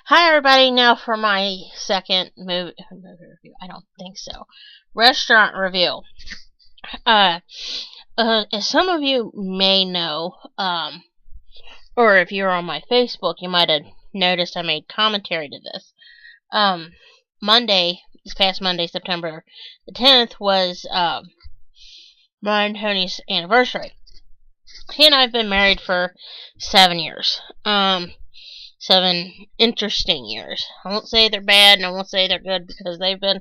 Hi everybody, now for my second movie review. I don't think so. Restaurant review. Uh, as some of you may know, or if you're on my Facebook, you might have noticed I made commentary to this. This past Monday, September the 10th, was mine and Tony's anniversary. He and I have been married for 7 years. 7 interesting years. I won't say they're bad, and I won't say they're good, because they've been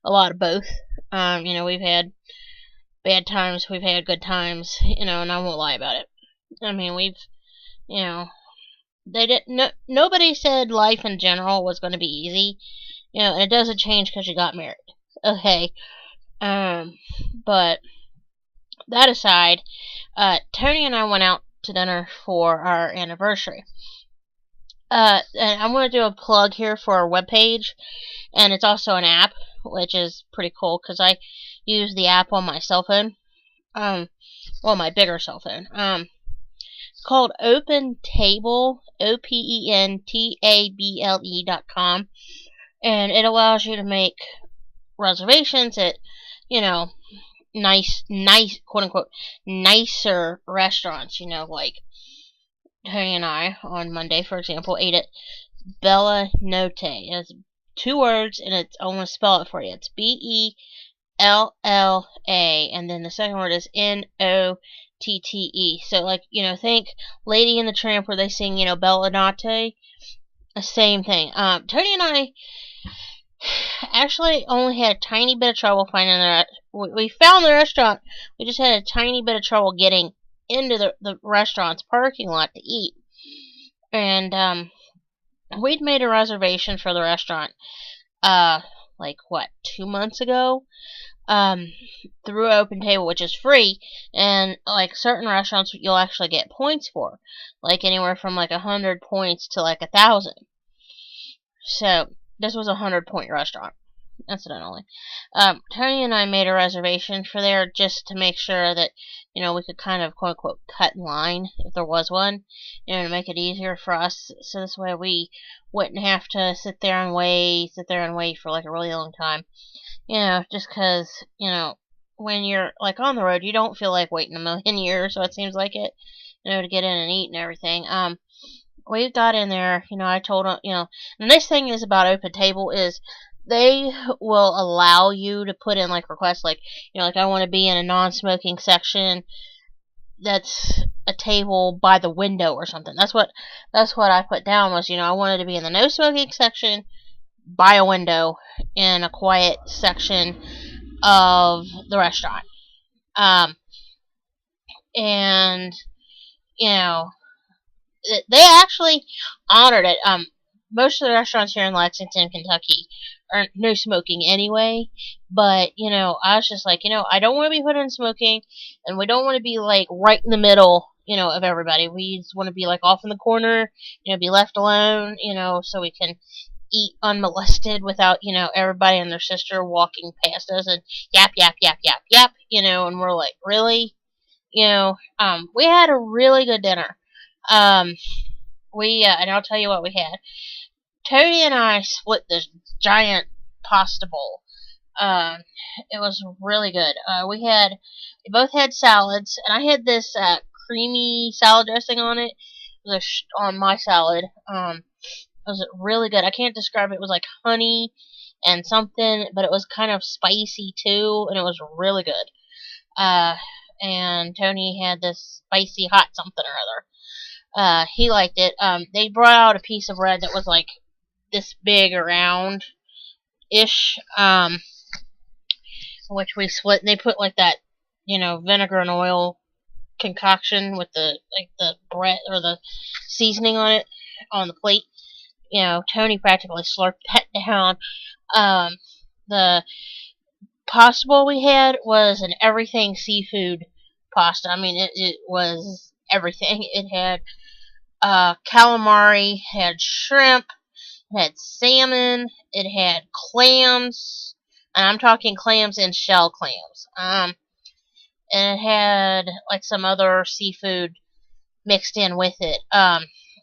a lot of both. We've had bad times, we've had good times, and I won't lie about it. I mean, you know, nobody said life in general was going to be easy, and it doesn't change because you got married. Okay, but that aside, Tony and I went out to dinner for our anniversary. And I'm going to do a plug here for our webpage, and it's also an app, which is pretty cool because I use the app on my cell phone. My bigger cell phone. It's called opentable, opentable.com, and it allows you to make reservations at, nice, quote unquote, nicer restaurants. Like Tony and I, on Monday, for example, ate at Bella Notte. It's 2 words, and I'm going to spell it for you. It's Bella, and then the second word is Notte. So, think Lady and the Tramp, where they sing, Bella Notte. The same thing. Tony and I actually only had a tiny bit of trouble finding we found the restaurant. We just had a tiny bit of trouble getting into the restaurant's parking lot to eat. And we'd made a reservation for the restaurant 2 months ago, through opentable, which is free, and certain restaurants you'll actually get points for, anywhere from 100 points to 1,000. So this was a 100-point restaurant, incidentally. Tony and I made a reservation for there just to make sure that we could kind of, quote unquote, cut in line if there was one, to make it easier for us, so this way we wouldn't have to sit there and wait for a really long time. Just because, when you're on the road, you don't feel like waiting a million years, so it seems like it, to get in and eat and everything. We got in there, I told them, the nice thing is about opentable is they will allow you to put in requests, I want to be in a non-smoking section that's a table by the window or something. That's what I put down was, I wanted to be in the no smoking section by a window in a quiet section of the restaurant. And they actually honored it. Most of the restaurants here in Lexington, Kentucky, are no smoking anyway. But I was just I don't want to be put in smoking, and we don't want to be right in the middle, of everybody. We just want to be off in the corner, be left alone, so we can eat unmolested without, everybody and their sister walking past us and yap, yap, yap, yap, yap, and we're really? We had a really good dinner. And I'll tell you what we had. Tony and I split this giant pasta bowl. It was really good. We both had salads, and I had this creamy salad dressing on it. It was on my salad. It was really good. I can't describe it. It was honey and something, but it was kind of spicy too, and it was really good. And Tony had this spicy hot something or other. He liked it. They brought out a piece of bread that was this big around-ish, which we split. And they put that, vinegar and oil concoction with the bread or the seasoning on it on the plate. Tony practically slurped that down. The pasta bowl we had was an everything seafood pasta. I mean, it was everything. It had calamari, had shrimp, it had salmon, it had clams, and I'm talking clams and shell clams. And it had some other seafood mixed in with it.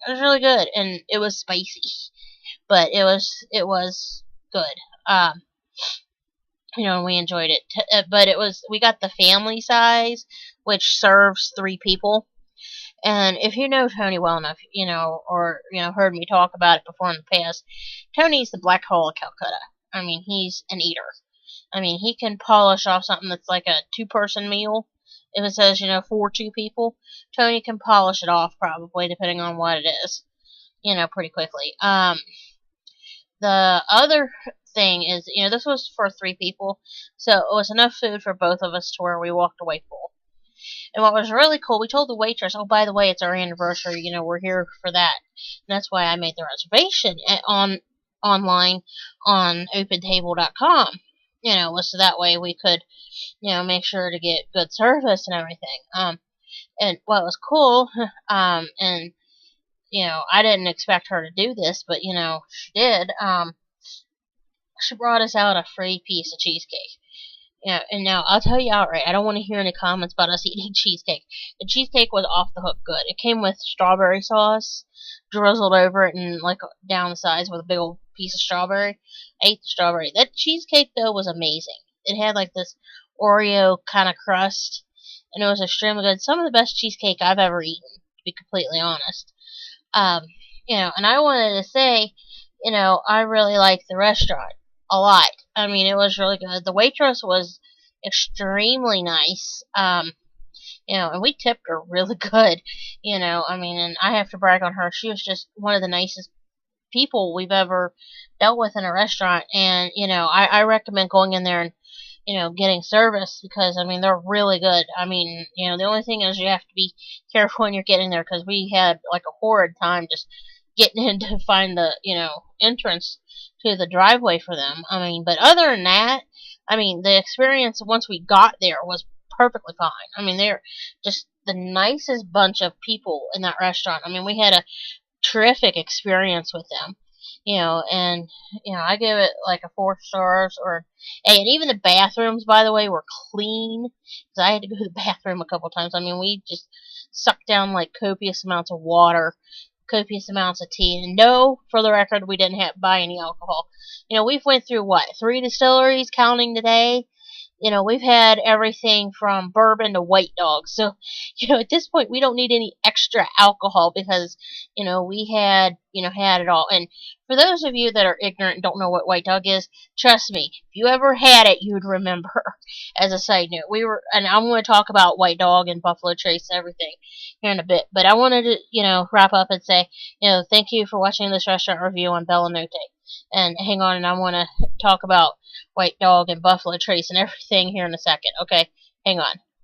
It was really good, and it was spicy. but it was good. Um, we enjoyed it. But we got the family size, which serves 3 people. And if you know Tony well enough, or heard me talk about it before in the past, Tony's the Black Hole of Calcutta. I mean, he's an eater. I mean, he can polish off something that's like a 2-person meal. If it says, for 2 people, Tony can polish it off probably, depending on what it is, pretty quickly. The other thing is, this was for 3 people, so it was enough food for both of us to where we walked away full. And what was really cool, we told the waitress, oh, by the way, it's our anniversary, we're here for that. And that's why I made the reservation online on opentable.com, so that way we could, make sure to get good service and everything. And what was cool, and, I didn't expect her to do this, but, she did, she brought us out a free piece of cheesecake. Yeah, and now I'll tell you outright, I don't want to hear any comments about us eating cheesecake. The cheesecake was off the hook good. It came with strawberry sauce, drizzled over it, and like down the sides with a big old piece of strawberry. I ate the strawberry. That cheesecake though was amazing. It had like this Oreo kind of crust, and it was extremely good. Some of the best cheesecake I've ever eaten, to be completely honest. Um, and I wanted to say, I really like the restaurant a lot. I mean, it was really good. The waitress was extremely nice. And we tipped her really good. I mean, and I have to brag on her. She was just one of the nicest people we've ever dealt with in a restaurant. And, I recommend going in there and, getting service because, I mean, they're really good. I mean, the only thing is you have to be careful when you're getting there because we had like a horrid time just getting in to find the, entrance to the driveway for them. I mean, but other than that, I mean, the experience once we got there was perfectly fine. I mean, they're just the nicest bunch of people in that restaurant. I mean, we had a terrific experience with them. And I give it like a 4 stars or hey, and even the bathrooms, by the way, were clean because I had to go to the bathroom a couple times. I mean, we just sucked down like copious amounts of water, copious amounts of tea, and no, for the record, we didn't have buy any alcohol. We've went through what 3 distilleries, counting today. We've had everything from bourbon to white dog. So, at this point, we don't need any extra alcohol because, we had it all. And for those of you that are ignorant and don't know what white dog is, trust me, if you ever had it, you'd remember. As a side note, and I'm going to talk about white dog and Buffalo Trace and everything here in a bit. But I wanted to, wrap up and say, thank you for watching this restaurant review on Bella Notte. And hang on, and I want to talk about White Dog and Buffalo Trace and everything here in a second. Okay, hang on.